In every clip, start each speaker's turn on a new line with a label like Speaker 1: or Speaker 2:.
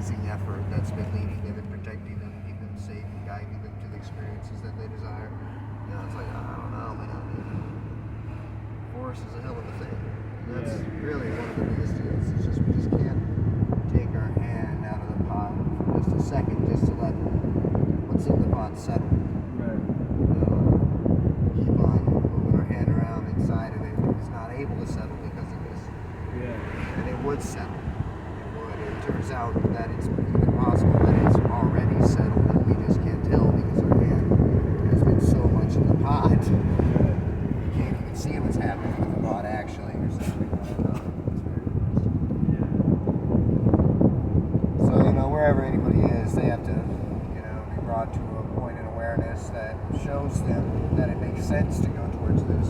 Speaker 1: amazing effort that's been leading them and protecting them, keeping them safe and guiding them to the experiences that they desire. It's like, I don't know, man. Force is a hell of a thing. And that's really one of the biggest deals. It's just we just can't take our hand out of the pot for just a second, just to let what's in the pot settle.
Speaker 2: Right.
Speaker 1: Keep on moving our hand around inside of it. It's not able to settle because of this.
Speaker 2: Yeah.
Speaker 1: And it would settle. It turns out that it's even possible that it's already settled and we just can't tell because our hand has been so much in the pot. You can't even see what's happening with the pot actually or something. So, wherever anybody is, they have to, be brought to a point in awareness that shows them that it makes sense to go towards this.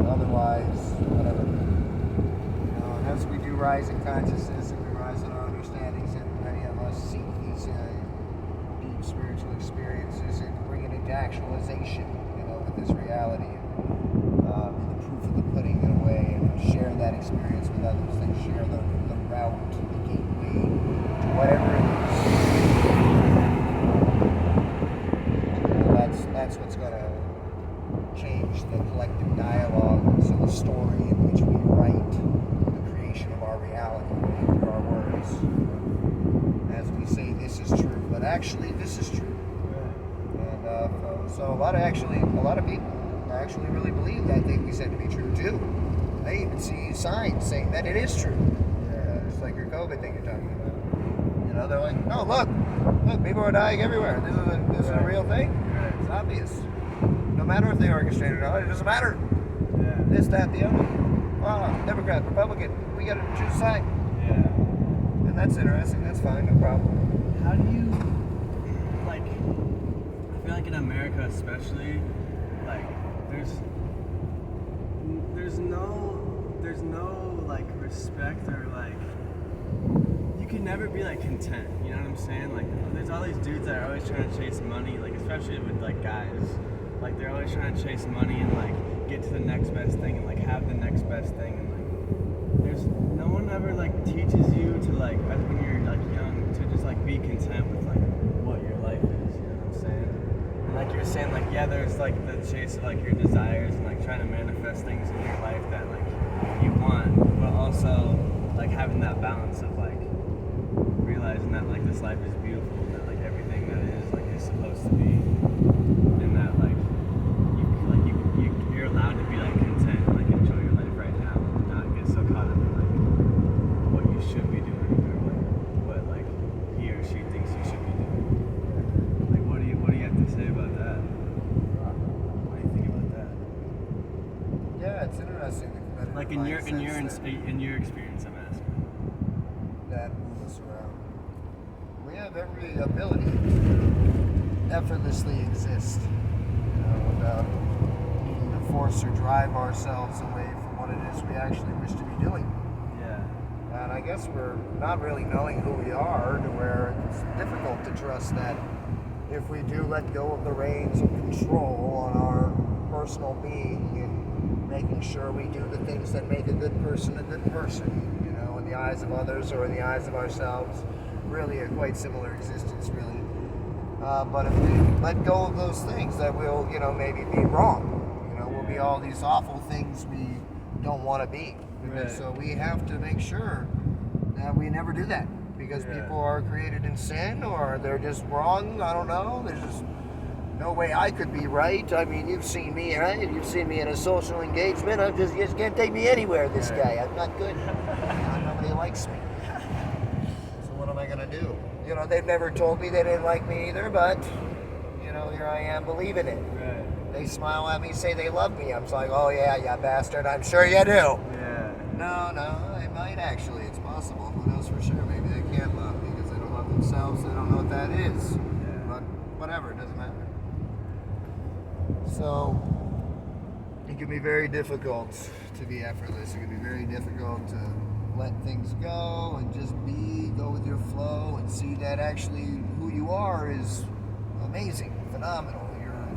Speaker 1: Otherwise, whatever. And as we do rise in consciousness and we rise in our understandings, and many of us seek these deep spiritual experiences and bring it into actualization, with this reality, and the proof of the pudding in a way, and share that experience with others, then share the route, the gateway to whatever it is. That's what's going to change the collective dialogue, so the story in which we write the creation of our reality through our words. As we say, this is true, but actually, this is true. And so a lot of people actually really believe that thing we said to be true too. They even see signs saying that it is true. Just like your COVID thing you're talking about. They're like, no, look, people are dying everywhere. This is a real thing. It's obvious. No matter if they orchestrate it or not, it doesn't matter. This, that, the other. Democrat, Republican, we got to choose a side. And that's interesting. That's fine, no problem.
Speaker 2: How do you, I feel like in America especially, there's no respect or you can never be content, you know what I'm saying? There's all these dudes that are always trying to chase money, especially with guys. They're always trying to chase money and get to the next best thing and have the next best thing, and there's no one ever teaches you to when you're young to just be content with what your life is, you know what I'm saying? And you're saying there's the chase of your desires and trying to manifest things in your life that you want, but also having that balance of realizing that this life is beautiful, that everything that is supposed to be, and that you're allowed to be content and enjoy your life right now and not get so caught up in what you should be doing or what he or she thinks you should be doing. What do you have to say about that? What do you think about that?
Speaker 1: Yeah, it's interesting.
Speaker 2: In your experience, I'm asking.
Speaker 1: That move us around. We have every ability to effortlessly exist, without needing to force or drive ourselves away from what it is we actually wish to be doing.
Speaker 2: Yeah.
Speaker 1: And I guess we're not really knowing who we are, to where it's difficult to trust that if we do let go of the reins of control on our personal being and making sure we do the things that make a good person, in the eyes of others or in the eyes of ourselves, really a quite similar existence, really. But if we let go of those things, that will, maybe be wrong. We'll be all these awful things we don't want to be.
Speaker 2: Right.
Speaker 1: So we have to make sure that we never do that, because people are created in sin, or they're just wrong. I don't know. There's just no way I could be right. I mean, you've seen me, right? You've seen me in a social engagement. You just can't take me anywhere, this guy. I'm not good. Nobody likes me. So what am I going to do? They've never told me they didn't like me either, but, here I am believing it.
Speaker 2: Right.
Speaker 1: They smile at me, say they love me. I'm just like, oh yeah, you bastard, I'm sure you do.
Speaker 2: Yeah.
Speaker 1: No, they might actually. It's possible. Who knows for sure? Maybe they can't love because they don't love themselves. They don't know what that is.
Speaker 2: Yeah.
Speaker 1: But whatever, it doesn't matter. So it can be very difficult to be effortless. It can be very difficult to let things go and just go with your flow and see that actually who you are is amazing, phenomenal. You're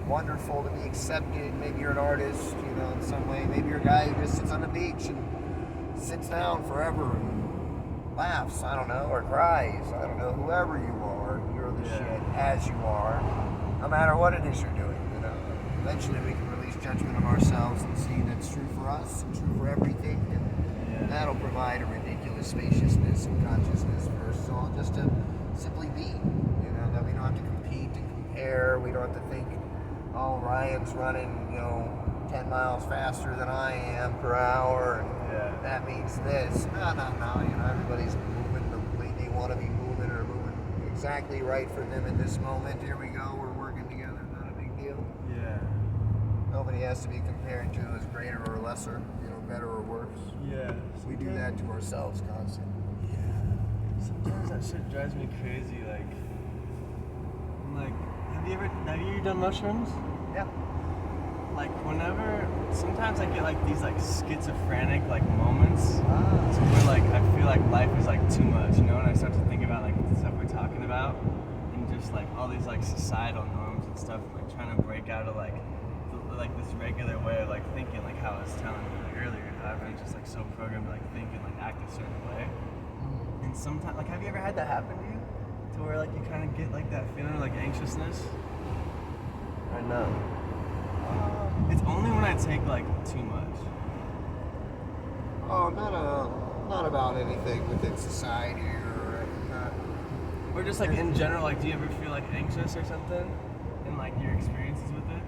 Speaker 1: wonderful to be accepted. Maybe you're an artist, in some way. Maybe you're a guy who just sits on the beach and sits down forever and laughs, I don't know, or cries, I don't know, whoever you are, you're the shit as you are, no matter what it is you're doing, you know. Eventually we can release judgment of ourselves and see that's true for us and true for everything, and that'll provide a ridiculous spaciousness and consciousness for us all just to simply be, you know, that we don't have to compete and compare, we don't have to think, oh, Ryan's running, you know, 10 miles faster than I am per hour, and that means this. No, you know, everybody's moving the way they want to be moving, or moving exactly right for them in this moment. Here we go, we're working together, not a big deal.
Speaker 2: Yeah.
Speaker 1: Nobody has to be compared to as greater or lesser, you know, better or worse.
Speaker 2: Yeah.
Speaker 1: We do that to ourselves constantly.
Speaker 2: Yeah. Sometimes that shit drives me crazy, like, I'm like, have you done mushrooms?
Speaker 1: Yeah.
Speaker 2: Like, sometimes I get like these like schizophrenic like moments where like I feel like life is like too much, you know, and I start to think about like the stuff we're talking about and just like all these like societal norms and stuff, like trying to break out of like this regular way of like thinking, like how I was telling you like earlier, how everyone's just like so programmed to like think and like act a certain way. And sometimes, like, have you ever had that happen to you? To where like you kind of get like that feeling of like anxiousness?
Speaker 1: I know.
Speaker 2: It's only when I take like too much.
Speaker 1: Oh, not about anything within society or not.
Speaker 2: Or just like in general, like do you ever feel like anxious or something in like your experiences with it?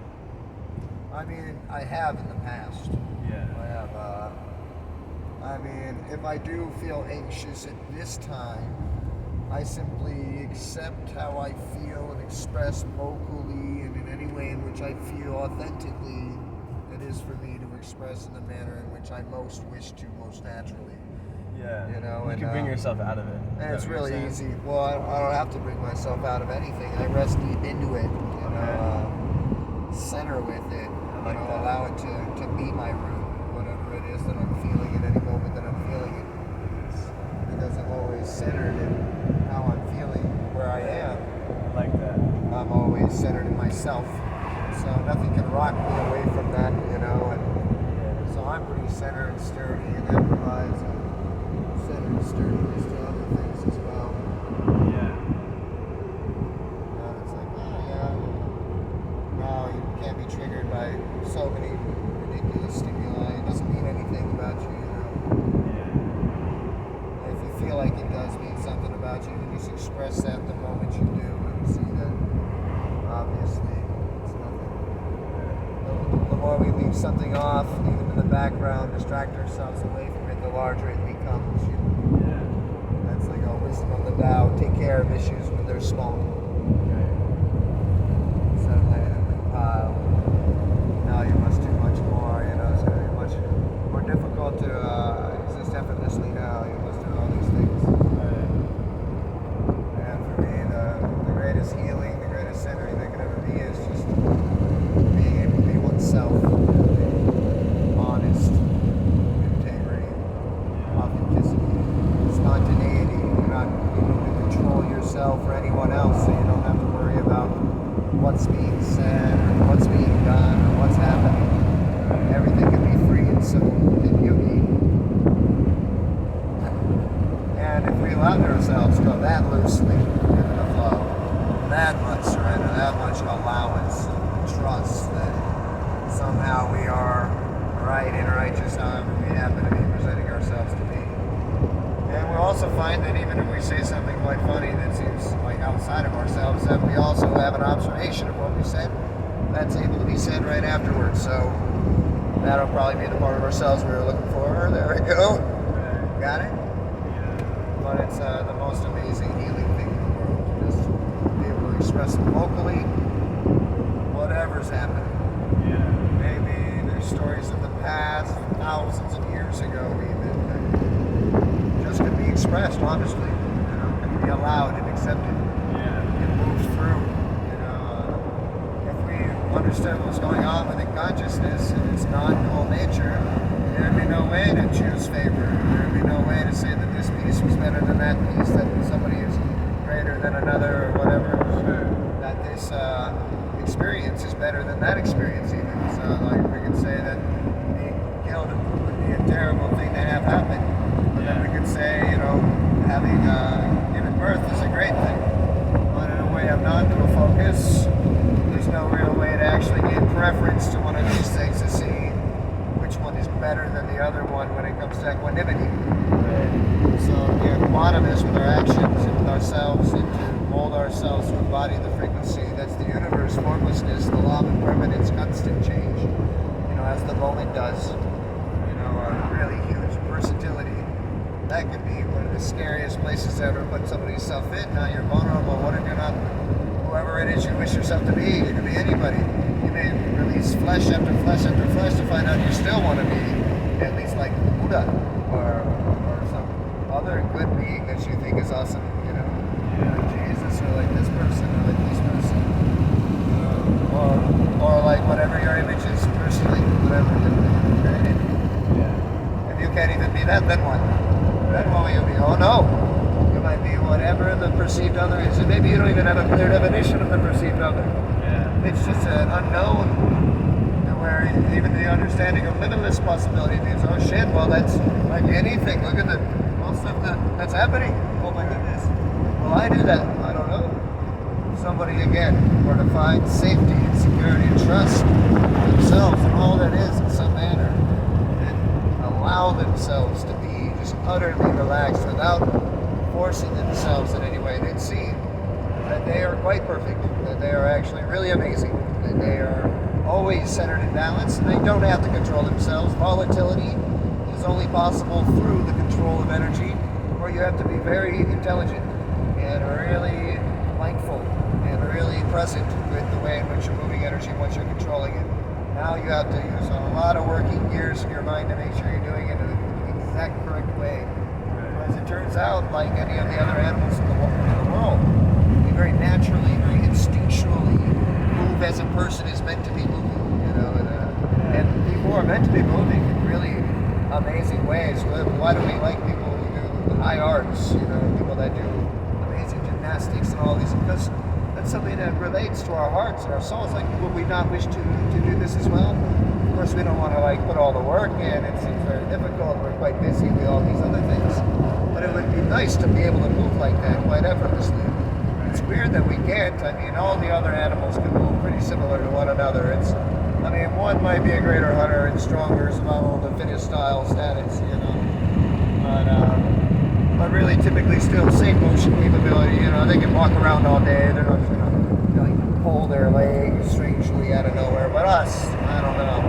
Speaker 1: I mean, I have in the past.
Speaker 2: Yeah.
Speaker 1: I have, I mean, if I do feel anxious at this time, I simply accept how I feel and express vocally and in any way in which I feel authentically it is for me to express in the manner in which I most wish to, most naturally.
Speaker 2: Yeah.
Speaker 1: You know,
Speaker 2: you can bring yourself out of it.
Speaker 1: And it's really easy. Well, I don't have to bring myself out of anything. I rest deep into it, you know, center with it, you know, allow it to be my root, whatever it is that I'm feeling at any moment that I'm feeling it. Because I'm always centered in how I'm feeling, where I am.
Speaker 2: I like that.
Speaker 1: I'm always centered in myself. So nothing can rock me away from that, you know. And so I'm pretty centered and sturdy, and that provides a centered and sturdiness to other things as well.
Speaker 2: Yeah.
Speaker 1: It's like, oh yeah, no, you can't be triggered by so many ridiculous stimuli. It doesn't mean anything about you, you know.
Speaker 2: Yeah.
Speaker 1: If you feel like it does mean something about you, then just express that the moment you do, and see that obviously it's nothing. The more we leave something off, leave it in the background, distract ourselves away from it, the larger it becomes. You know?
Speaker 2: Yeah.
Speaker 1: That's like a wisdom of the Tao. Take care of issues when they're small. So compile. Now you must do much more. You know, it's going to be much more difficult to exist effortlessly now. You must do all these things. And for me, the greatest healing, the greatest centering that can ever be is just being able to be oneself, honest, integrity, authenticity, spontaneity. You're not able to control yourself or anyone else, so you don't have to worry about what's being said or what's being done or what's happening. Everything can be free and simple within yogi. And if we allow ourselves to go that loosely into the flow, that much surrender, that much allowance, trust that somehow we are right and righteous however we happen to be presenting ourselves to be. And we'll also find that even if we say something quite funny that seems like outside of ourselves, that we also have an observation of what we said that's able to be said right afterwards. So that'll probably be the part of ourselves we were looking for. There we go. Got it? But it's the most amazing healing thing in the world. Just be able to express vocally whatever's happening.
Speaker 2: Yeah.
Speaker 1: Maybe there's stories of the past, thousands of years ago even, that just could be expressed honestly. You know, can be allowed and accepted.
Speaker 2: Yeah.
Speaker 1: And moved through. You know, if we understood what's going on within consciousness and its non-dual nature, there'd be no way to choose favor. There'd be no way to say that this piece was better than that piece, that somebody is greater than another or whatever. Sure. That this experience is better than that experience even. So like we could say that being killed would be a terrible thing to have happen. But then we could say, you know, having given birth is a great thing. But in a way of non-dual focus, there's no real way to actually give preference to one of these things to see which one is better than the other one when it comes to equanimity. So again, quantum is with our actions and with ourselves, and to mold ourselves to embody the frequency. That's the universe, formlessness, the law of impermanence, constant change. As the moment does. A really huge versatility. That could be one of the scariest places to ever put somebody's self in. Now you're vulnerable. What if you're not whoever it is you wish yourself to be? You could be anybody. You may release flesh after flesh after flesh to find out you still want to be at least like Buddha or some other good being that you think is awesome. Like Jesus or like this person or like this person. Or like whatever your image is personally, whatever you've created. If you can't even be that, then what? Then what will you be? Oh no! You might be whatever the perceived other is. And maybe you don't even have a clear definition of the perceived other. It's just an unknown, where even the understanding of limitless possibility means, oh shit, well that's like anything. Look at the most of that's happening. Oh my goodness. Well, I do that. I don't know. Somebody again were to find safety and security and trust themselves and all that is in some manner, and allow themselves to be just utterly relaxed without forcing themselves in any way, they'd see that they are quite perfect, that they are actually really amazing, that they are always centered in balance, and they don't have to control themselves. Volatility is only possible through the control of energy, where you have to be very intelligent and really mindful and really present with the way in which you're moving energy once you're controlling it. Now you have to use a lot of working gears in your mind to make sure you're doing it in the exact correct way. As it turns out, like any of the other animals in the world, we very naturally, very instinctually move as a person is meant to be moving. And people are meant to be moving in really amazing ways. Why do we like people who do the high arts? People that do amazing gymnastics and all these, because that's something that relates to our hearts and our souls. Like, would we not wish to do this as well? Of course, we don't want to put all the work in. It seems very difficult. We're quite busy with all these other things. But it would be nice to be able to move like that quite effortlessly. It's weird that we can't. All the other animals can move pretty similar to one another. One might be a greater hunter and stronger, survival of the fittest style status, but really typically still same motion capability. They can walk around all day. They're not just gonna pull their legs strangely out of nowhere. But us, I don't know.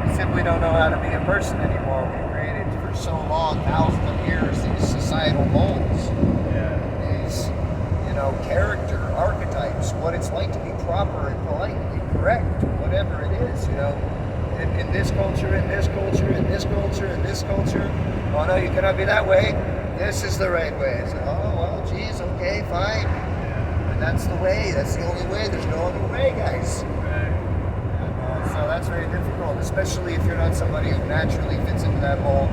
Speaker 1: We simply don't know how to be a person anymore. We created for so long, thousands of years, these societal molds, these character archetypes, what it's like to be proper and politely correct, whatever it is. In this culture, in this culture, in this culture, in this culture. Oh no, you cannot be that way. This is the right way. It's geez, okay, fine. And that's the way. That's the only way. There's no other way, guys. So that's very difficult, especially if you're not somebody who naturally fits into that mold,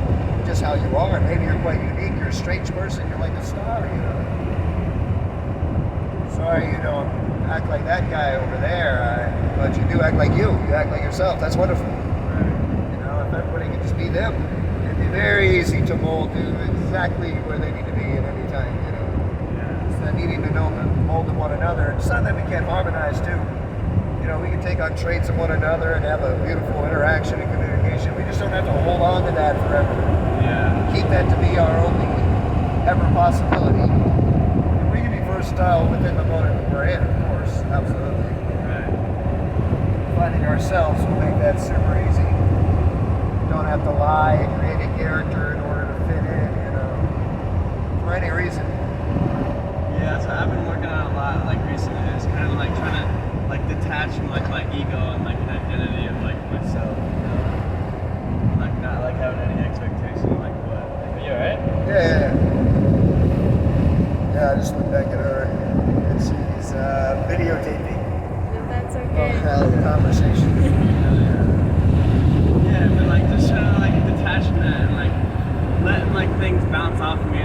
Speaker 1: just how you are. Maybe you're quite unique. You're a strange person. You're like a star. Sorry, you don't act like that guy over there, but you do act like you. You act like yourself. That's wonderful. If everybody could just be them, it'd be very easy to mold to exactly where they need to be at any time. It's not needing to mold to one another. It's not that we can't harmonize too. We can take on traits of one another and have a beautiful interaction and communication. We just don't have to hold on to that forever. Keep that to be our only ever possibility. Versatile within the moment we're in, of course, absolutely. Finding ourselves will make that super easy. Don't have to lie and create a character in order to fit in, for any reason.
Speaker 2: Yeah, so I've been working on a lot recently. It's kind of trying to detach from my ego and an identity of myself. Not having any expectation what. Are you alright?
Speaker 1: Yeah. I just looked back at her and she's videotaping.
Speaker 3: No, that's okay.
Speaker 1: The conversation.
Speaker 2: But just trying to detach from that and letting things bounce off of me,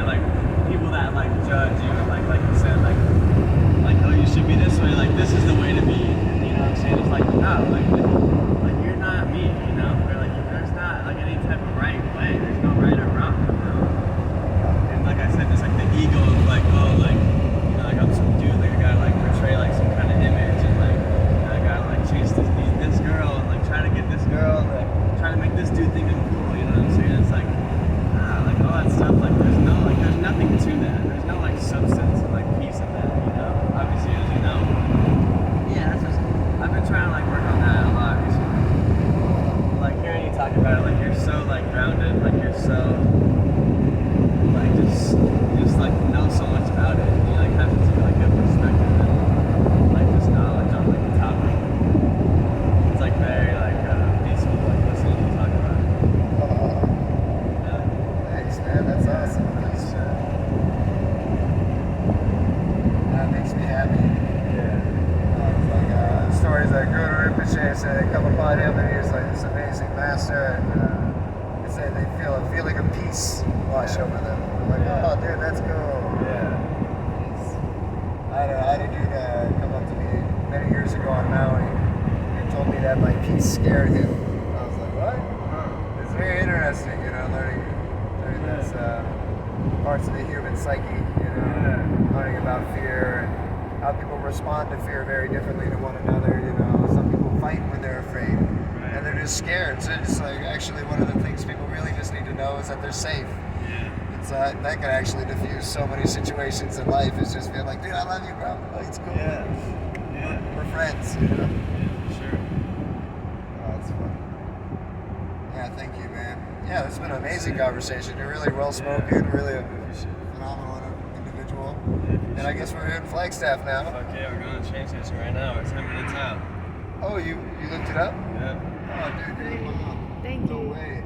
Speaker 2: people that judge you, like you said, oh, you should be this way, this is the way to be. And, what I'm saying? It's no, you're not me, or there's not any type of right way. There's no right or wrong.
Speaker 1: had a dude come up to me many years ago on Maui and told me that my piece scared him. I was like, what? It's very interesting, learning this parts of the human psyche, learning about fear and how people respond to fear very differently to one another. Some people fight when they're afraid, and they're just scared. So it's like actually one of the things people really just need to know is that they're safe. It's that can actually diffuse so many situations in life. Is just being like, dude, I love you, bro. Like, it's cool.
Speaker 2: Yeah.
Speaker 1: We're friends.
Speaker 2: Yeah, for sure.
Speaker 1: Oh, that's fun. Yeah, thank you, man. Yeah, it's been an amazing conversation. You're really well spoken, really a phenomenal individual. And I guess we're here in Flagstaff now.
Speaker 2: Fuck yeah, we're going to train station right now. We're 10 minutes out.
Speaker 1: Oh, you looked it up?
Speaker 2: Yeah.
Speaker 1: Oh, dude, wow.
Speaker 3: Thank
Speaker 1: No
Speaker 3: you.
Speaker 1: way.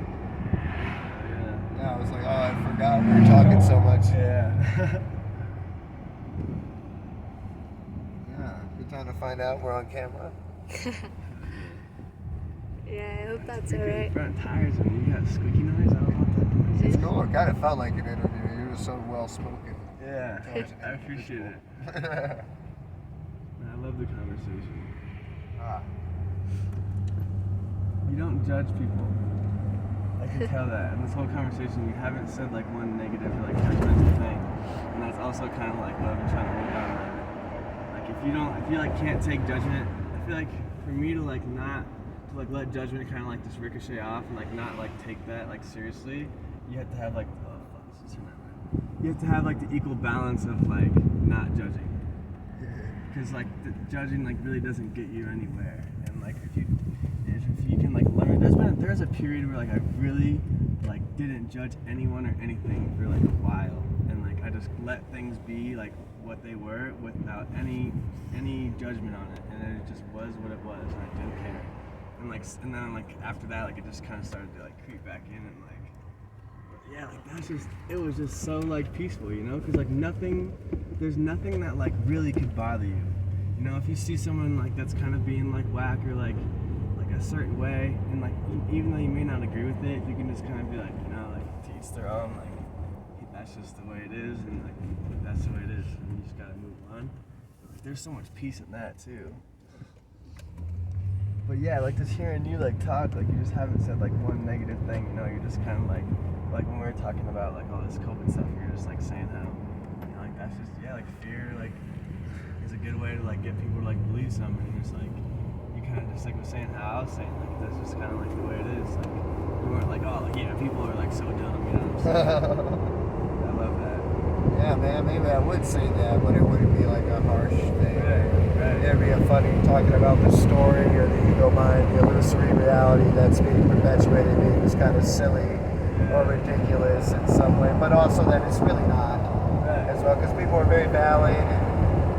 Speaker 1: Yeah, I was like, oh, I forgot we were talking so much.
Speaker 2: Yeah.
Speaker 1: Yeah, good time to find out we're on camera.
Speaker 3: Yeah, I hope that's
Speaker 2: Freaking
Speaker 3: alright.
Speaker 2: front tires and you got squeaky noise. I don't want that noise.
Speaker 1: It's cool. It kind of felt like an interview. You were so well spoken.
Speaker 2: Yeah, I appreciate it. I love the conversation. You don't judge people. I can tell that. In this whole conversation, you haven't said like one negative or like judgmental thing, and that's also kind of like what I'm trying to work on. Like if you can't take judgment, I feel like for me to like not to like let judgment kind of like just ricochet off and like not like take that like seriously, you have to have like you have to have like the equal balance of like not judging, because like the judging like really doesn't get you anywhere, and like if you can like learn, there's a period where like I really like didn't judge anyone or anything for like a while, and like I just let things be like what they were without any judgment on it, and then it just was what it was, and I didn't care, and then like after that like it just kind of started to like creep back in, and like yeah, like it was just so like peaceful, because like there's nothing that like really could bother you, if you see someone like that's kind of being like whack or like a certain way, and like even though you may not agree with it, you can just kind of be like, like to each their own, like that's just the way it is, and like that's the way it is, and you just gotta move on. But there's so much peace in that too. But yeah, like just hearing you like talk, like you just haven't said like one negative thing, you're just kind of like when we were talking about like all this COVID stuff, you're just like saying how, like that's just, like fear like is a good way to like get people to like believe something, and it's like kind of just like was saying how I was saying, like that's just kind of like the way it is. Like you weren't like, oh, like people are like so dumb, what I'm saying? I love that.
Speaker 1: Yeah, man, maybe I would say that, but it wouldn't be like a harsh thing.
Speaker 2: Right.
Speaker 1: It'd be a funny talking about the story or the ego mind, the illusory reality that's being perpetuated, being just kind of silly or ridiculous in some way, but also that it's really not as well, because people are very valid in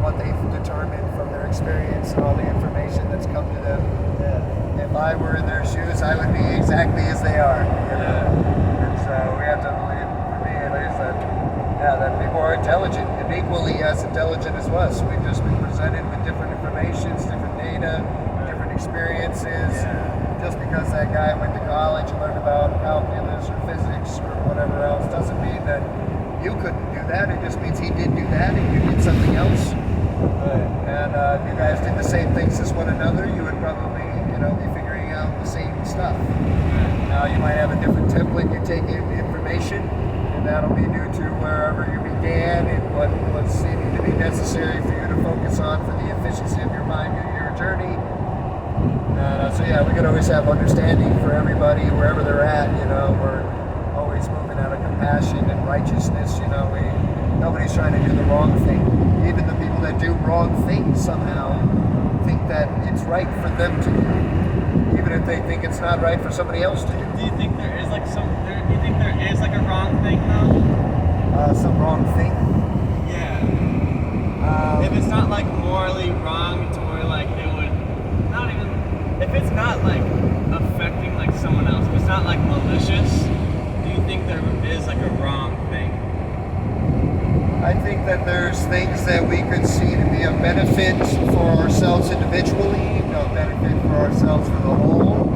Speaker 1: what they've determined from their experience and all the information that's come to them. Yeah. If I were in their shoes, I would be exactly as they are. And so we have to believe, for me at least, that people are intelligent and equally as intelligent as us. We've just been presented with different informations, different data, different experiences. Just because that guy went to college and learned about calculus or physics or whatever else doesn't mean that you couldn't do that. It just means he did do that and you did something else. And if you guys did the same things as one another, you would probably, be figuring out the same stuff. Now you might have a different template you take in information, and that'll be due to wherever you began and what's seeming to be necessary for you to focus on for the efficiency of your mind and your journey. So yeah, we could always have understanding for everybody wherever they're at. We're always moving out of compassion and righteousness. Nobody's trying to do the wrong thing. Even the people that do wrong things somehow think that it's right for them to do, even if they think it's not right for somebody else to do.
Speaker 2: Do you think there is like a wrong thing though?
Speaker 1: Some wrong thing?
Speaker 2: Yeah. If it's not like morally wrong to where like it would not even, if it's not like affecting like someone else, if it's not like malicious, do you think there is like a wrong thing?
Speaker 1: I think that there's things that we could see to be a benefit for ourselves individually, a benefit for ourselves for the whole.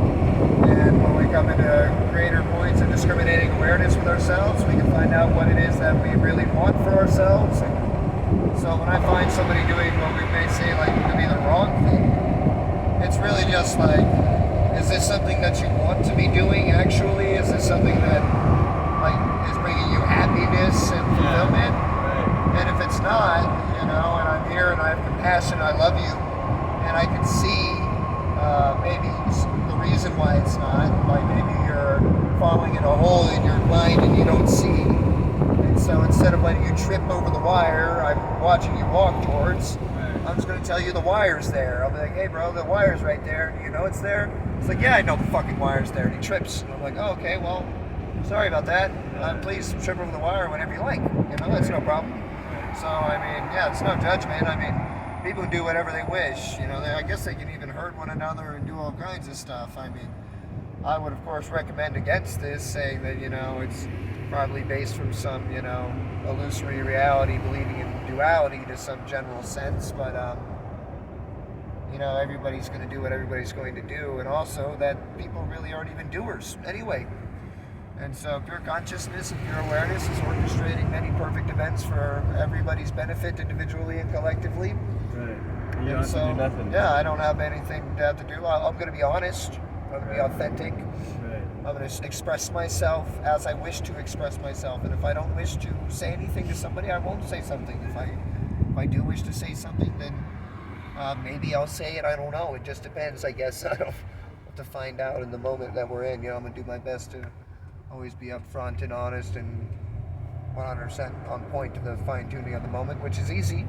Speaker 1: And when we come into greater points of discriminating awareness with ourselves, we can find out what it is that we really want for ourselves and So when I find somebody doing what we may say like to be the wrong thing, it's really just like, is this something that you want to be doing actually? Is this something that like is bringing you happiness and fulfillment?
Speaker 2: Right.
Speaker 1: And if it's not, and I'm here and I have compassion, I love you, and I can see maybe the reason why it's not, like maybe you're falling in a hole in your mind and you don't see. And so instead of letting you trip over the wire, I'm watching you walk towards. I'm just going to tell you the wire's there. I'll be like, hey bro, the wire's right there. Do you know it's there? It's like, yeah, I know the fucking wire's there. And he trips. And I'm like, oh, okay, well, sorry about that. Please trip over the wire whenever you like. That's no problem. So, I mean, yeah, it's no judgment. I mean, people do whatever they wish. I guess they can even hurt one another and do all kinds of stuff. I mean, I would, of course, recommend against this, saying that, it's probably based from some, illusory reality, believing in duality to some general sense. But, everybody's going to do what everybody's going to do. And also that people really aren't even doers anyway. And so pure consciousness and pure awareness is orchestrating many perfect events for everybody's benefit individually and collectively.
Speaker 2: Right. You don't have to do nothing.
Speaker 1: Yeah, I don't have anything to have to do. I'm going to be honest. I'm going to be authentic.
Speaker 2: Right.
Speaker 1: I'm going to express myself as I wish to express myself. And if I don't wish to say anything to somebody, I won't say something. If I do wish to say something, then maybe I'll say it. I don't know. It just depends, I guess. I don't have to find out in the moment that we're in. I'm going to do my best to always be upfront and honest and 100% on point to the fine-tuning of the moment, which is easy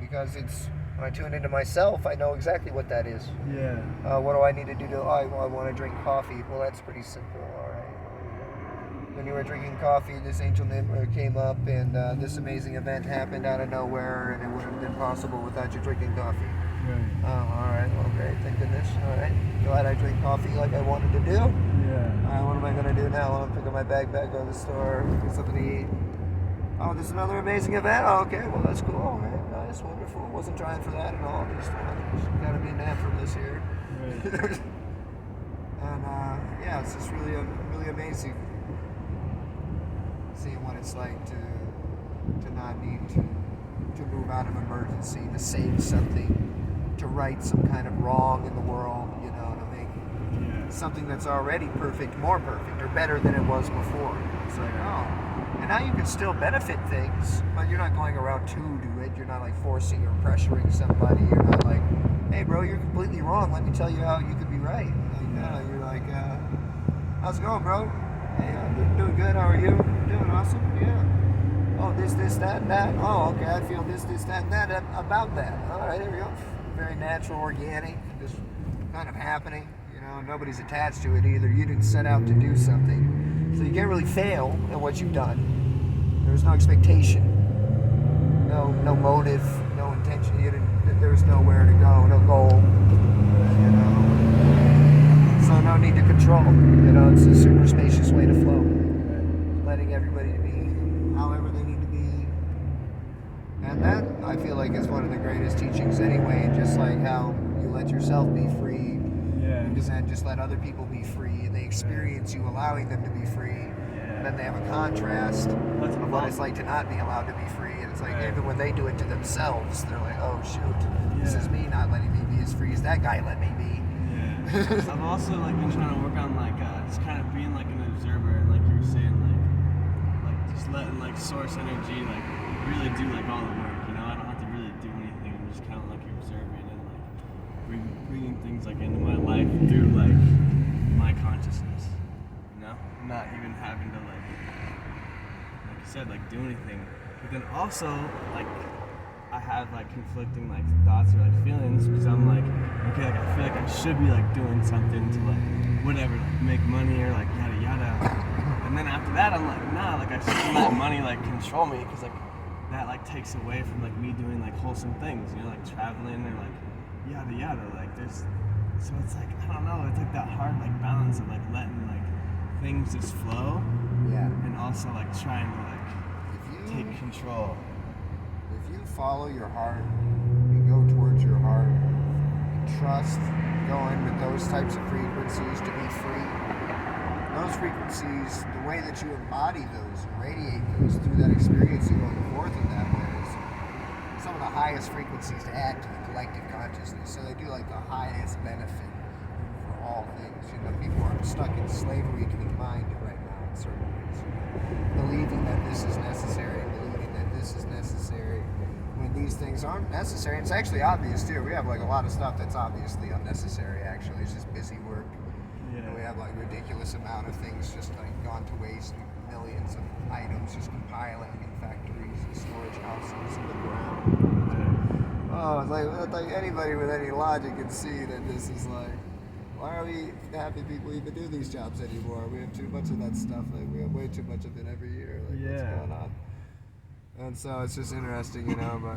Speaker 1: because it's when I tune into myself, I know exactly what that is.
Speaker 2: Yeah.
Speaker 1: What do I need to do I want to drink coffee. Well, that's pretty simple. All right. When you were drinking coffee, this angel number came up, and this amazing event happened out of nowhere, and it wouldn't have been possible without you drinking coffee.
Speaker 2: Right.
Speaker 1: Oh, all right. Well, great. Thank goodness. All right. Glad I drink coffee like I wanted to do.
Speaker 2: Yeah.
Speaker 1: What am I going to do now? I'm picking my bag back, go to the store, get something to eat. Oh, this is another amazing event? Oh, okay. Well, that's cool. All right. Nice. Wonderful. Wasn't trying for that at all. Just got to be naturalist here.
Speaker 2: Right.
Speaker 1: And, yeah, it's just really, really amazing seeing what it's like to not need to move out of emergency, to save something, to right some kind of wrong in the world, to make something that's already perfect more perfect or better than it was before. It's like, oh. And now you can still benefit things, but you're not going around to do it. You're not like forcing or pressuring somebody. You're not like, hey bro, you're completely wrong. Let me tell you how you could be right. You're like, how's it going, bro? Hey, I'm doing good. How are you? Doing awesome. Yeah. Oh, this, that, and that. Oh, okay. I feel this, that, and that about that. All right, there we go. Very natural, organic, just kind of happening. Nobody's attached to it either. You didn't set out to do something, so you can't really fail at what you've done. There's no expectation, no motive, no intention. There's nowhere to go, no goal. So no need to control. It's a super spacious way to flow, letting everybody be however they need to be. And that, I feel like, is one of the greatest teachings anyway, just like how you let yourself be free.
Speaker 2: Yeah.
Speaker 1: And then just let other people be free, and they experience you allowing them to be free. And then they have a contrast of what it's like to not be allowed to be free. And it's like, even when they do it to themselves, they're like, oh shoot, this is me not letting me be as free as that guy let me be.
Speaker 2: Yeah. I've also been trying to work on just kind of being like an observer, and like you were saying, like just letting source energy really do all the work. I don't have to really do anything. I'm just kind of observing and bringing things into my life through my consciousness. Not even having to like you said, do anything. But then also I have conflicting thoughts or feelings, because I'm okay, I feel like I should be doing something to whatever, make money or yada yada. And then after that I'm nah, I shouldn't let money control me, because that takes away from me doing wholesome things, traveling or yada yada. There's, so it's I don't know, it's that hard balance of letting things just flow, and also trying to take control.
Speaker 1: If you follow your heart, you go towards your heart, and trust, go in with those types of frequencies to be free. Those frequencies, the way that you embody those and radiate those through that experience and going forth in that way highest frequencies to add to the collective consciousness. So they do like the highest benefit for all things. You know, people are stuck in slavery to the mind right now in certain ways. Believing that this is necessary, believing that this is necessary, when these things aren't necessary. And it's actually obvious too. We have like a lot of stuff that's obviously unnecessary. Actually, it's just busy work.
Speaker 2: Yeah.
Speaker 1: And we have like ridiculous amount of things just like gone to waste. Millions of items just compiling in factories and storage houses in the ground. Oh, it's like anybody with any logic can see that this is like, why are we having people even do these jobs anymore? We have too much of that stuff. Like we have way too much of it every year. Like what's going on? And so it's just interesting, you know. But